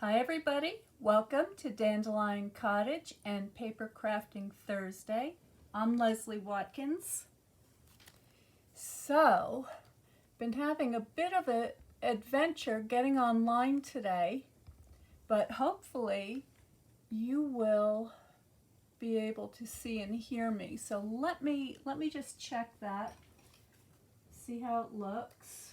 Hi everybody, welcome to Dandelion Cottage and Paper Crafting Thursday. I'm Leslie Watkins. So, been having a bit of an adventure getting online today, but hopefully you will be able to see and hear me. So let me just check that, see how it looks.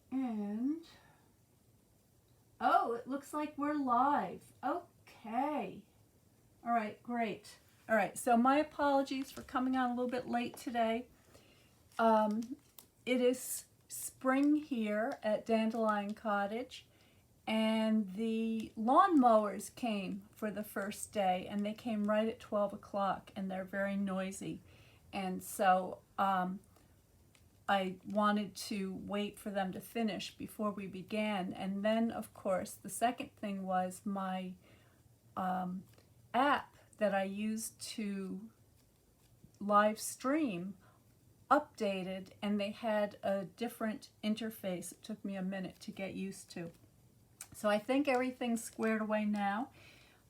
And, oh, it looks like we're live. Okay. All right, great. All right, so my apologies for coming on a little bit late today. It is spring here at Dandelion Cottage, and the lawn mowers came for the first day, and they came right at 12 o'clock, and they're very noisy. And so I wanted to wait for them to finish before we began. And then, of course, the second thing was my app that I used to live stream updated, and they had a different interface. It took me a minute to get used to. So I think everything's squared away now.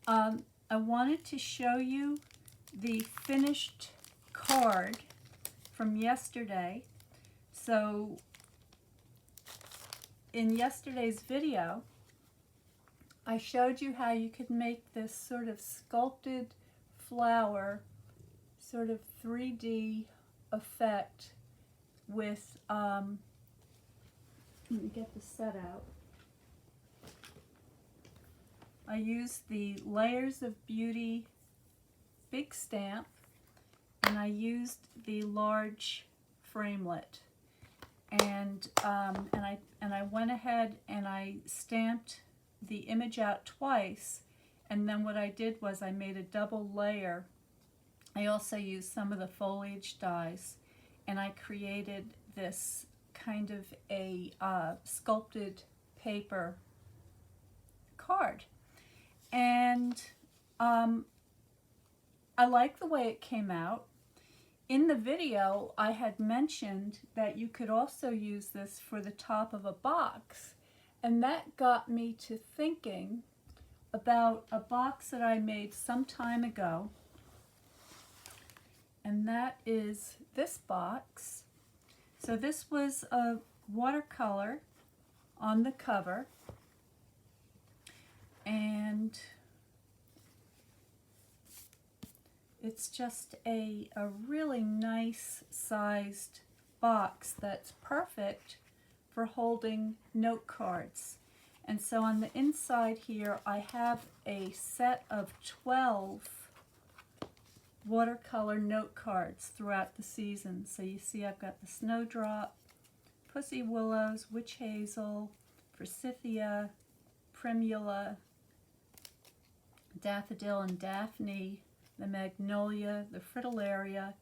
I wanted to show you the finished card from yesterday. So in yesterday's video, I showed you how you could make this sort of sculpted flower, sort of 3D effect with, let me get the set out. I used the Layers of Beauty big stamp, and I used the large framelit. And I went ahead and I stamped the image out twice, and then what I did was I made a double layer. I also used some of the foliage dyes, and I created this kind of a sculpted paper card. And I like the way it came out. In the video, I had mentioned that you could also use this for the top of a box, and that got me to thinking about a box that I made some time ago, and that is this box. So this was a watercolor on the cover, and it's just a really nice sized box that's perfect for holding note cards. And so on the inside here, I have a set of 12 watercolor note cards throughout the season. So you see I've got the Snowdrop, Pussy Willows, Witch Hazel, Forsythia, Primula, Daffodil and Daphne, the Magnolia, the Fritillaria.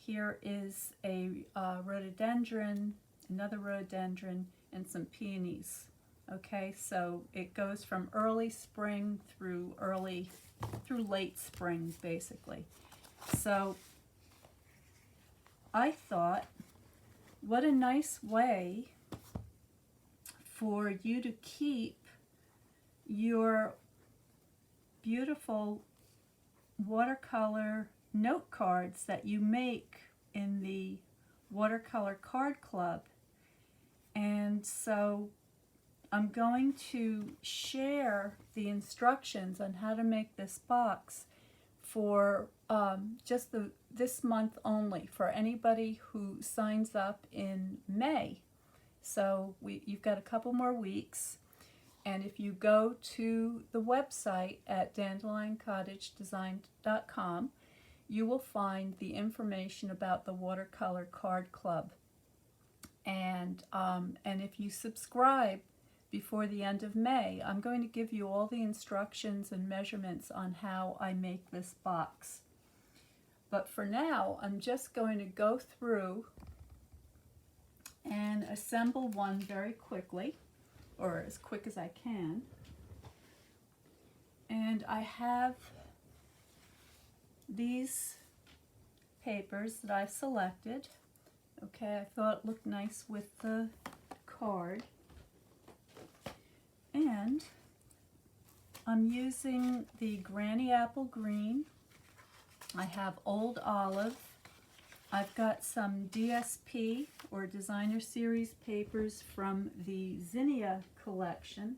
Here is a rhododendron, another rhododendron, and some peonies. Okay, so it goes from early spring through late spring, basically. So I thought, what a nice way for you to keep your beautiful watercolor note cards that you make in the Watercolor Card Club. And so I'm going to share the instructions on how to make this box for just this month only, for anybody who signs up in May. So you've got a couple more weeks. And if you go to the website at dandelioncottagedesign.com, you will find the information about the Watercolor Card Club. And if you subscribe before the end of May, I'm going to give you all the instructions and measurements on how I make this box. But for now, I'm just going to go through and assemble one very quickly, or as quick as I can. And I have these papers that I've selected. Okay, I thought it looked nice with the card. And I'm using the Granny Apple Green. I have Old Olive. I've got some DSP, or Designer Series papers from the Zinnia collection.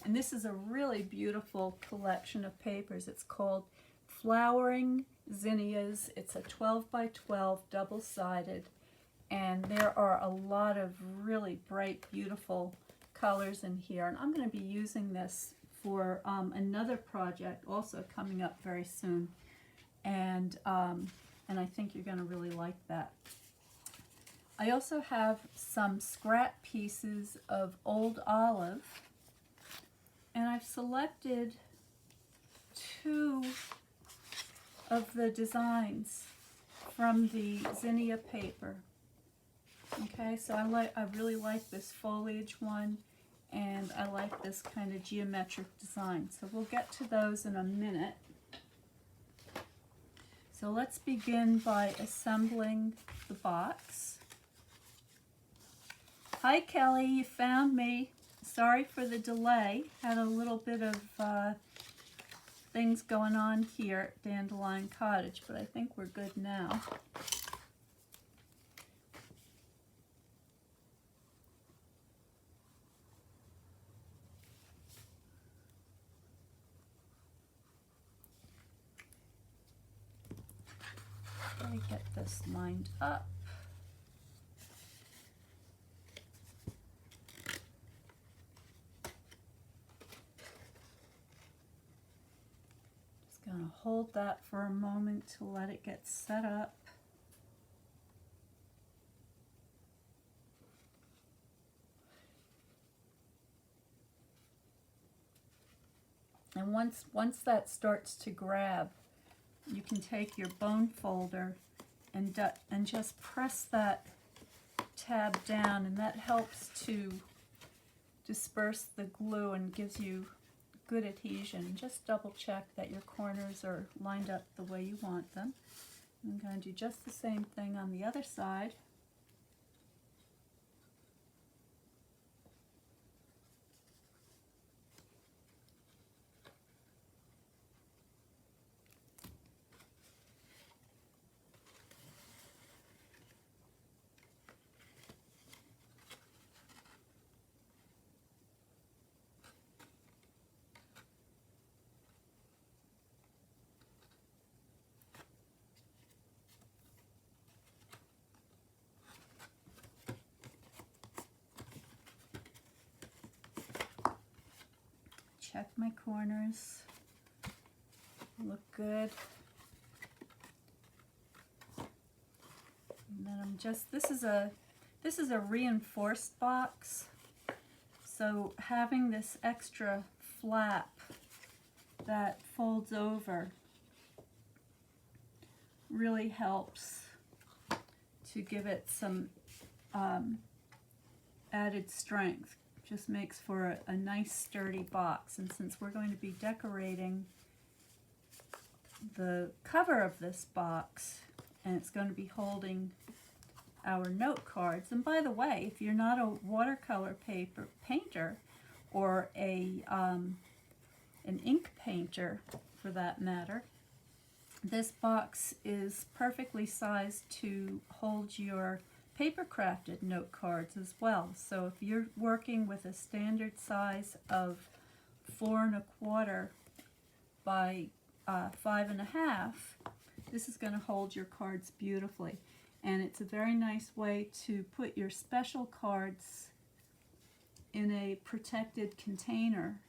And this is a really beautiful collection of papers. It's called Flowering Zinnias. It's a 12 by 12 double-sided. And there are a lot of really bright, beautiful colors in here. And I'm going to be using this for another project also coming up very soon. And I think you're going to really like that. I also have some scrap pieces of Old Olive, and I've selected 2 of the designs from the Zinnia paper. Okay, so I really like this foliage one, and I like this kind of geometric design. So we'll get to those in a minute. So let's begin by assembling the box. Hi Kelly, you found me. Sorry for the delay. Had a little bit of things going on here at Dandelion Cottage, but I think we're good now. Let me get this lined up. Just going to hold that for a moment to let it get set up. And once that starts to grab, you can take your bone folder and just press that tab down, and that helps to disperse the glue and gives you good adhesion. Just double check that your corners are lined up the way you want them. I'm going to do just the same thing on the other side. Check my corners, look good. And then I'm just, this is a reinforced box, so having this extra flap that folds over really helps to give it some added strength. Just makes for a nice sturdy box. And since we're going to be decorating the cover of this box, and it's going to be holding our note cards, and by the way, if you're not a watercolor painter or an ink painter for that matter, this box is perfectly sized to hold your paper crafted note cards as well. So if you're working with a standard size of 4 1/4 by 5 1/2, this is going to hold your cards beautifully. And it's a very nice way to put your special cards in a protected container.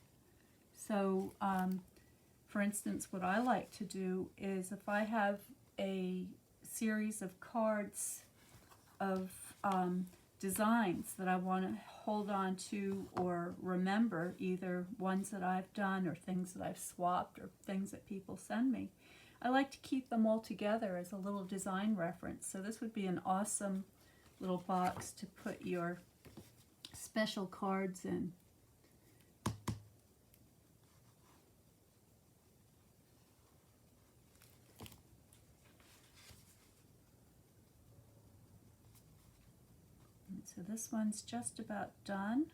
So for instance, what I like to do is if I have a series of cards of designs that I want to hold on to or remember, either ones that I've done or things that I've swapped or things that people send me, I like to keep them all together as a little design reference. So this would be an awesome little box to put your special cards in. So this one's just about done.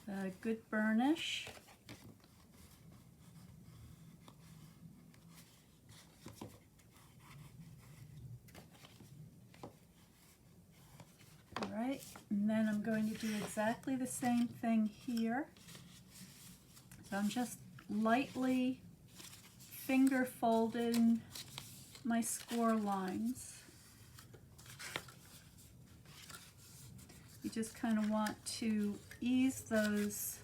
A good burnish. All right, and then I'm going to do exactly the same thing here. So I'm just lightly finger folding my score lines. You just kind of want to ease those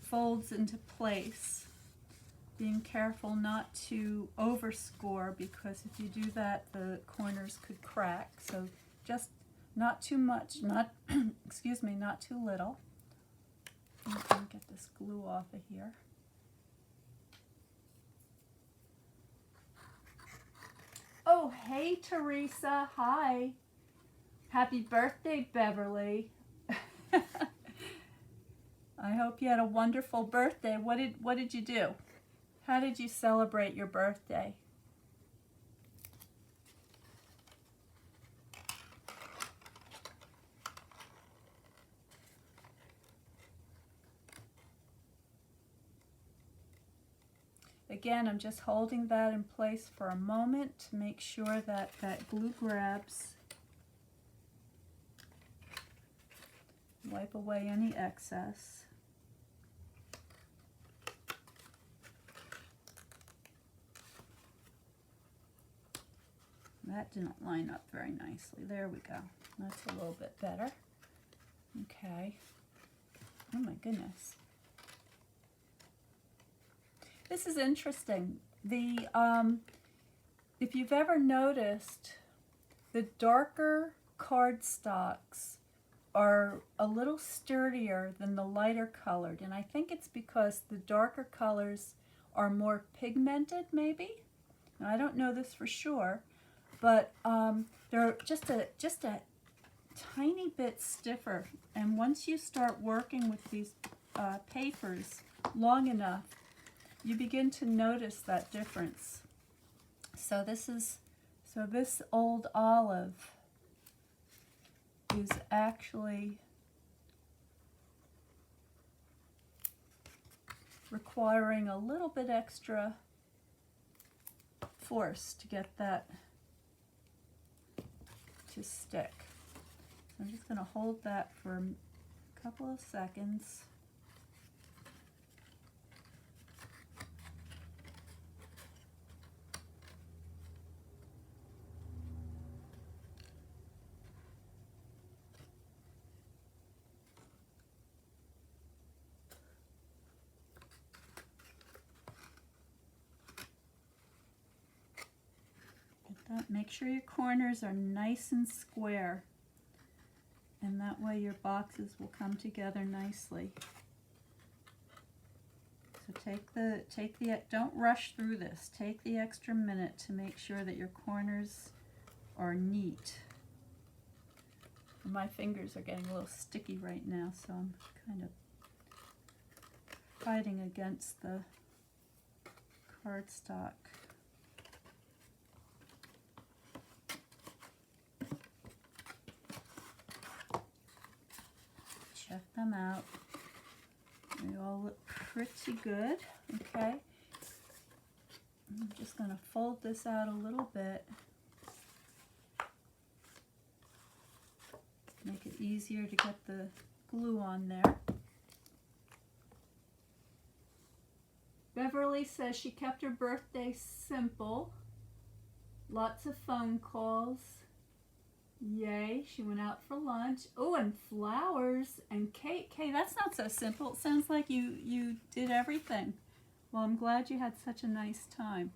folds into place, being careful not to overscore, because if you do that the corners could crack. So just not too much, not excuse me, not too little. I'm going to get this glue off of here. Oh, hey Teresa, hi. Happy birthday, Beverly. I hope you had a wonderful birthday. What did you do? How did you celebrate your birthday? Again, I'm just holding that in place for a moment to make sure that that glue grabs. Wipe away any excess. That didn't line up very nicely. There we go. That's a little bit better. Okay. Oh my goodness. This is interesting. If you've ever noticed, the darker cardstocks are a little sturdier than the lighter colored, and I think it's because the darker colors are more pigmented, maybe. Now, I don't know this for sure, but they're just a tiny bit stiffer. And once you start working with these papers long enough, you begin to notice that difference. So this old olive is actually requiring a little bit extra force to get that to stick. So I'm just going to hold that for a couple of seconds. Make sure your corners are nice and square, and that way your boxes will come together nicely. So don't rush through this. Take the extra minute to make sure that your corners are neat. My fingers are getting a little sticky right now, so I'm kind of fighting against the cardstock. Check them out. They all look pretty good. Okay. I'm just going to fold this out a little bit. Make it easier to get the glue on there. Beverly says she kept her birthday simple. Lots of phone calls. Yay, she went out for lunch. Oh, and flowers and cake. Hey, that's not so simple. It sounds like you did everything. Well, I'm glad you had such a nice time.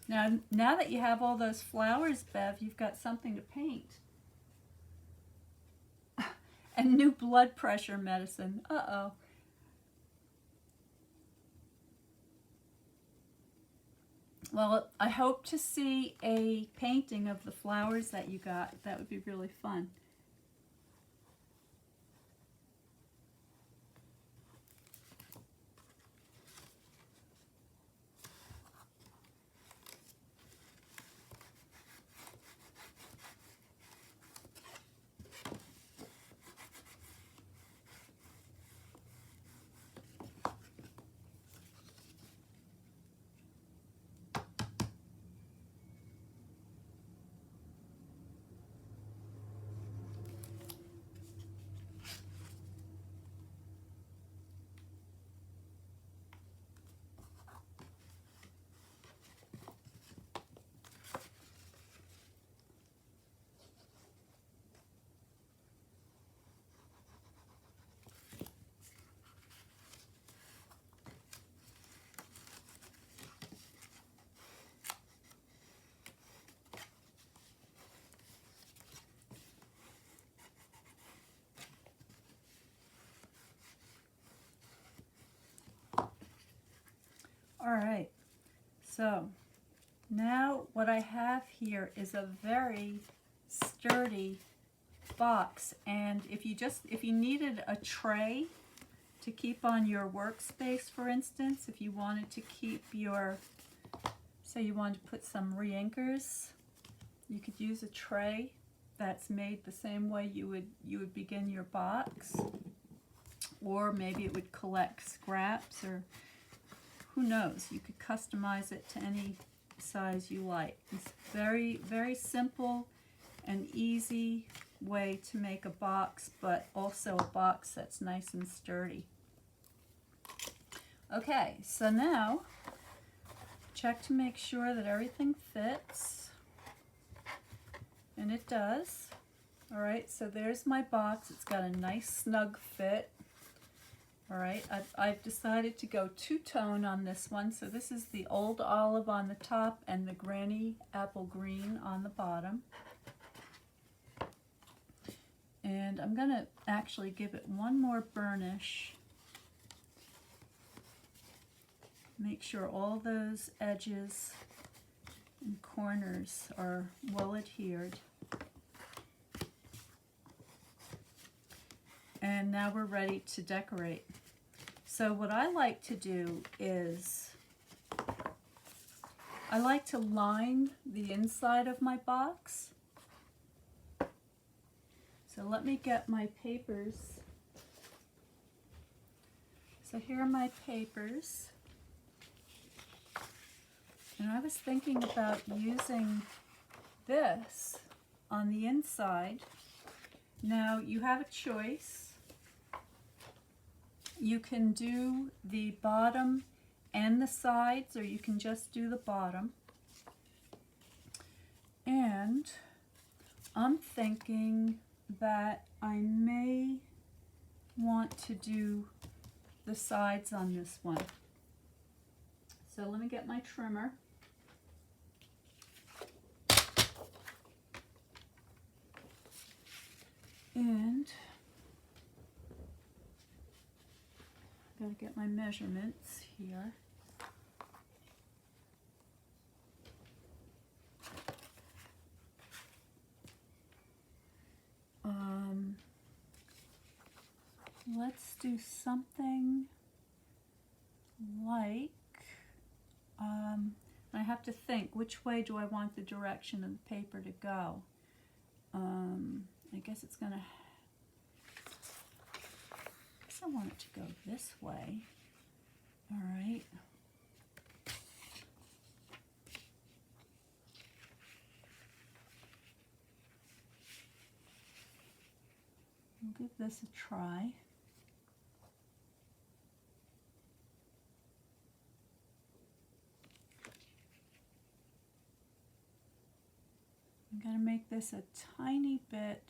Now that you have all those flowers, Bev, you've got something to paint. And new blood pressure medicine. Uh-oh. Well, I hope to see a painting of the flowers that you got. That would be really fun. All right, so now what I have here is a very sturdy box, and if you needed a tray to keep on your workspace, for instance, if you wanted to keep your, say you wanted to put some re-inkers, you could use a tray that's made the same way you would begin your box, or maybe it would collect scraps, or who knows, you could customize it to any size you like. It's very, very simple and easy way to make a box, but also a box that's nice and sturdy. Okay, so now check to make sure that everything fits, and it does. All right, so there's my box. It's got a nice snug fit. All right, I've decided to go two-tone on this one, so this is the old olive on the top and the granny apple green on the bottom. And I'm going to actually give it one more burnish. Make sure all those edges and corners are well adhered. And now we're ready to decorate. So what I like to do is I like to line the inside of my box. So let me get my papers. So here are my papers. And I was thinking about using this on the inside. Now you have a choice. You can do the bottom and the sides, or you can just do the bottom. And I'm thinking that I may want to do the sides on this one. So let me get my trimmer. And I've got to get my measurements here. Let's do something like, I have to think, which way do I want the direction of the paper to go? I guess it's going to, I want it to go this way. All right. We'll give this a try. I'm going to make this a tiny bit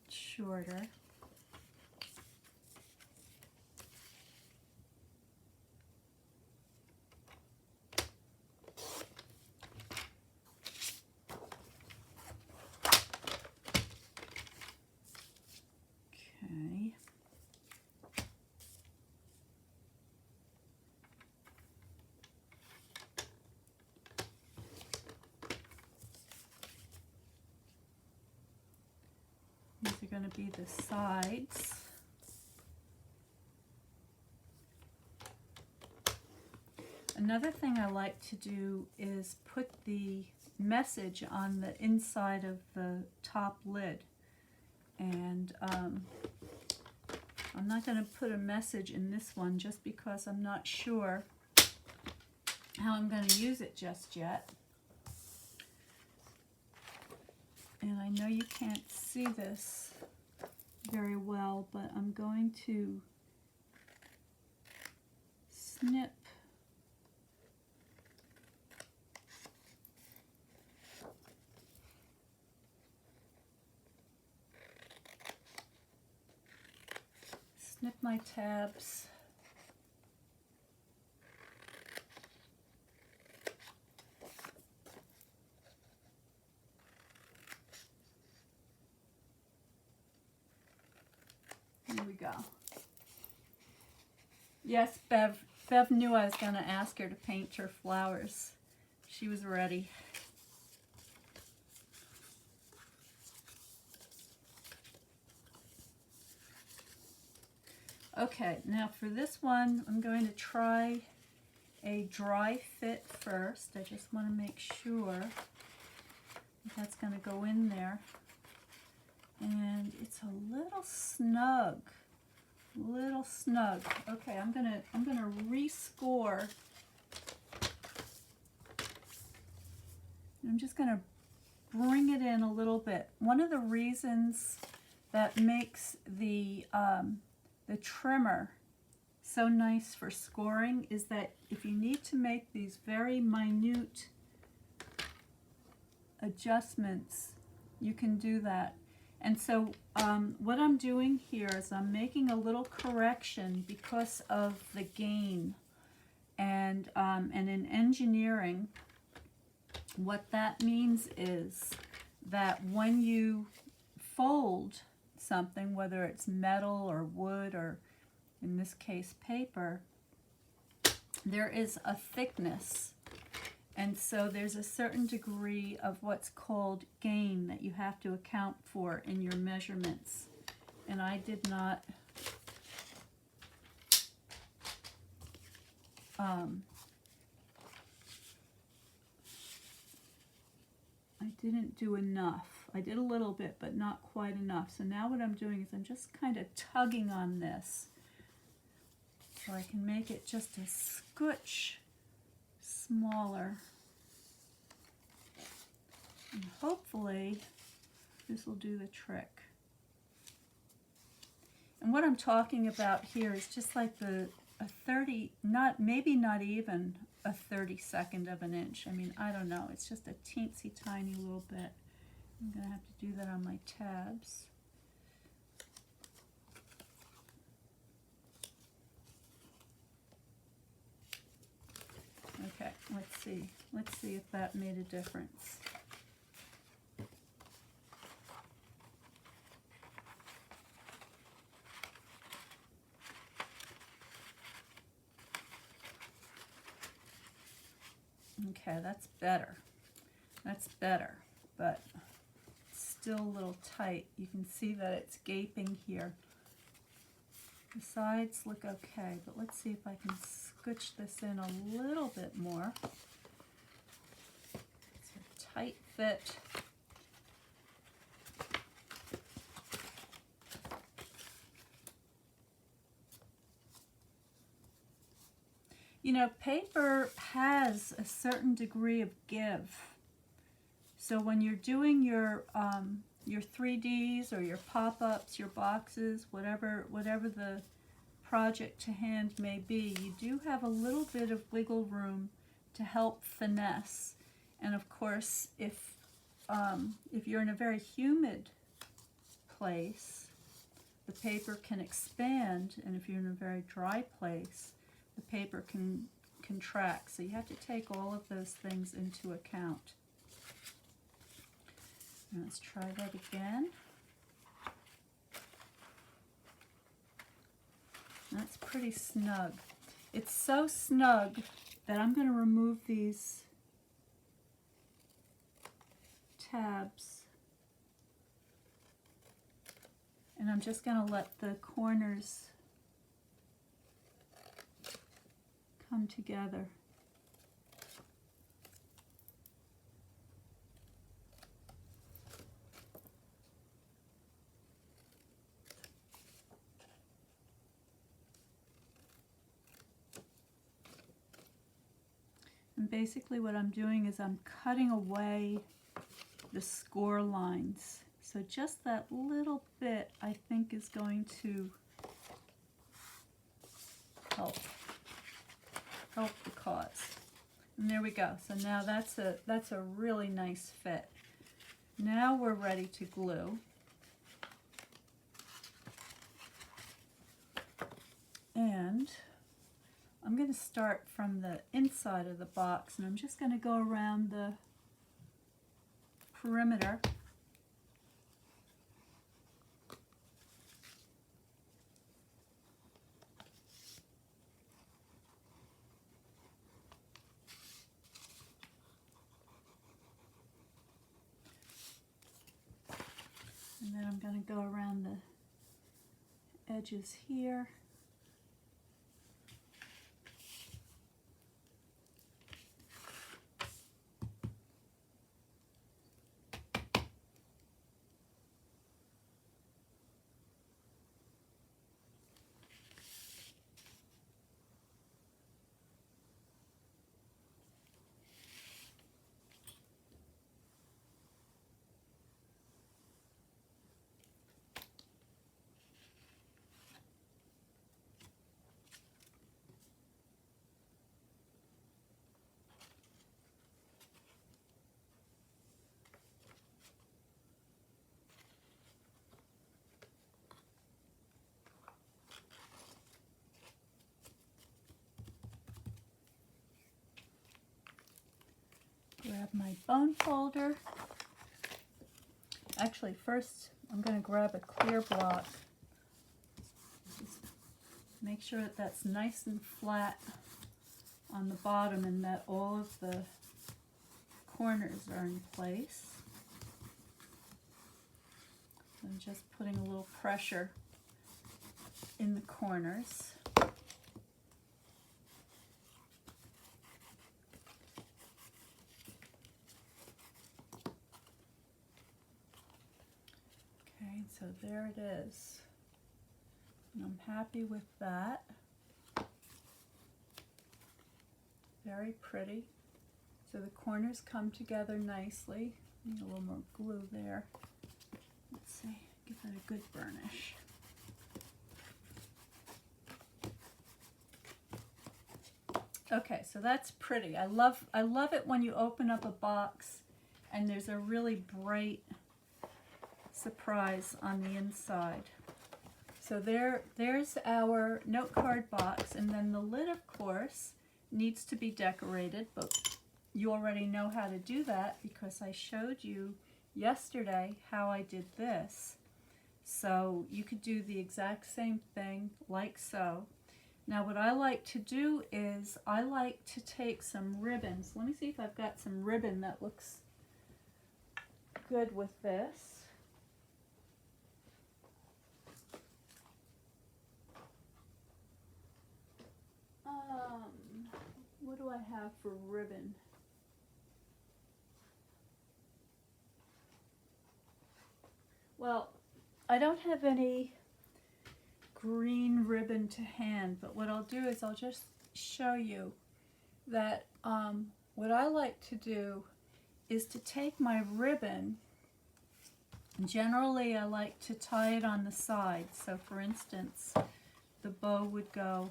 shorter. Okay. These are going to be the sides. Another thing I like to do is put the message on the inside of the top lid. And I'm not going to put a message in this one just because I'm not sure how I'm going to use it just yet. And I know you can't see this very well, but I'm going to snip my tabs. go. Yes, Bev knew I was going to ask her to paint her flowers. She was ready. Okay, now for this one, I'm going to try a dry fit first. I just want to make sure that's going to go in there. And it's a little snug. Little snug. Okay, I'm gonna rescore. I'm just gonna bring it in a little bit. One of the reasons that makes the trimmer so nice for scoring is that if you need to make these very minute adjustments, you can do that. And so what I'm doing here is I'm making a little correction because of the gain. And in engineering, what that means is that when you fold something, whether it's metal or wood or in this case paper, there is a thickness. And so there's a certain degree of what's called gain that you have to account for in your measurements. And I did not I didn't do enough. I did a little bit, but not quite enough. So now what I'm doing is I'm just kind of tugging on this so I can make it just a scotch smaller. And hopefully this will do the trick. And what I'm talking about here is just like a 30, maybe not even a 32nd of an inch. I mean, I don't know. It's just a teensy tiny little bit. I'm going to have to do that on my tabs. Okay, let's see. Let's see if that made a difference. Okay, that's better. That's better, but still a little tight. You can see that it's gaping here. The sides look okay, but let's see if I can scooch this in a little bit more. It's a tight fit. You know, paper has a certain degree of give. So when you're doing your 3Ds or your pop-ups, your boxes, whatever the project to hand may be, you do have a little bit of wiggle room to help finesse. And of course, if you're in a very humid place, the paper can expand, and if you're in a very dry place, the paper can contract. So you have to take all of those things into account. Now let's try that again. That's pretty snug. It's so snug that I'm going to remove these tabs. And I'm just going to let the corners come together. And basically what I'm doing is I'm cutting away the score lines. So just that little bit I think is going to help the cause. And there we go. So now that's a really nice fit. Now we're ready to glue. And I'm going to start from the inside of the box, and I'm just going to go around the perimeter. And then I'm going to go around the edges here. Grab my bone folder. Actually, first I'm going to grab a clear block. Just make sure that that's nice and flat on the bottom and that all of the corners are in place. I'm just putting a little pressure in the corners. Okay, so there it is. And I'm happy with that. Very pretty. So the corners come together nicely. Need a little more glue there. Let's see, give that a good burnish. Okay, so that's pretty. I love it when you open up a box and there's a really bright surprise on the inside. So there's our note card box, and then the lid, of course, needs to be decorated, but you already know how to do that because I showed you yesterday how I did this. So you could do the exact same thing like so. Now what I like to do is I like to take some ribbons. Let me see if I've got some ribbon that looks good with this. What do I have for ribbon? Well, I don't have any green ribbon to hand, but what I'll do is I'll just show you that what I like to do is to take my ribbon. Generally, I like to tie it on the side. So for instance, the bow would go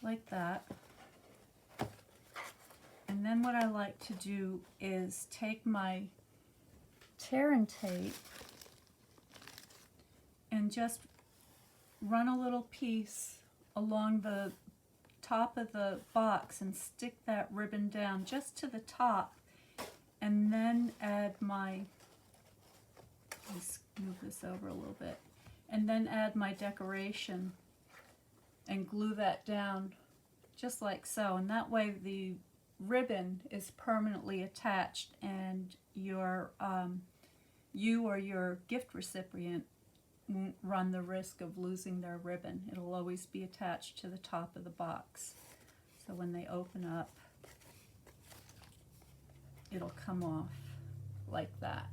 like that. And then what I like to do is take my tear and tape and just run a little piece along the top of the box and stick that ribbon down just to the top, and then add my, let's move this over a little bit, and then add my decoration and glue that down just like so, and that way the ribbon is permanently attached and your you or your gift recipient won't run the risk of losing their ribbon. It'll always be attached to the top of the box. So when they open up, it'll come off like that.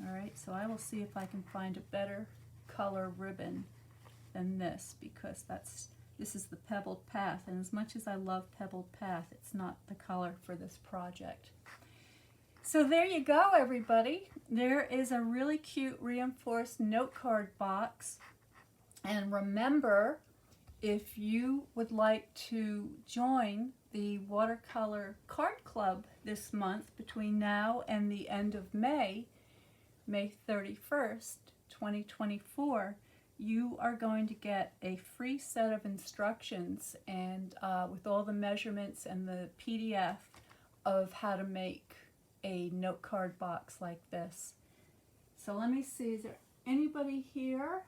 Alright, so I will see if I can find a better color ribbon than this, because this is the Pebbled Path, and as much as I love Pebbled Path, it's not the color for this project. So there you go, everybody. There is a really cute reinforced note card box. And remember, if you would like to join the Watercolor Card Club this month between now and the end of May, May 31st, 2024, you are going to get a free set of instructions and with all the measurements and the PDF of how to make a note card box like this. So let me see, is there anybody here?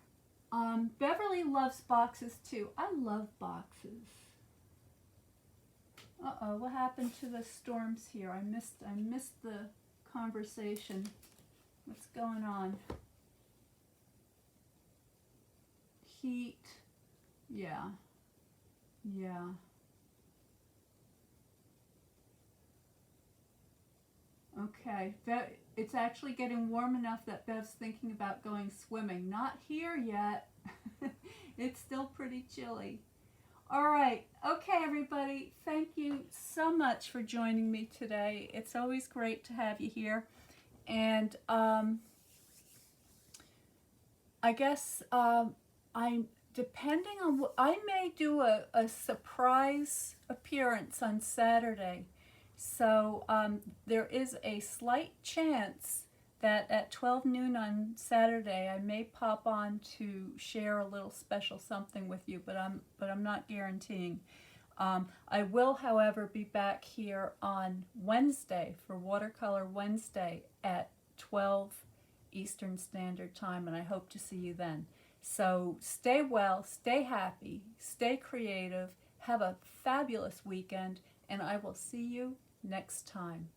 Beverly loves boxes too. I love boxes. Uh-oh, what happened to the storms here? I missed the conversation. What's going on? Heat. Yeah. Yeah. Okay. It's actually getting warm enough that Bev's thinking about going swimming. Not here yet. It's still pretty chilly. All right. Okay, everybody. Thank you so much for joining me today. It's always great to have you here. And I guess I'm depending on what I may do a surprise appearance on Saturday. So there is a slight chance that at 12 noon on Saturday I may pop on to share a little special something with you, but I'm not guaranteeing. I will, however, be back here on Wednesday for Watercolor Wednesday at 12 Eastern Standard Time, and I hope to see you then. So stay well, stay happy, stay creative, have a fabulous weekend, and I will see you next time.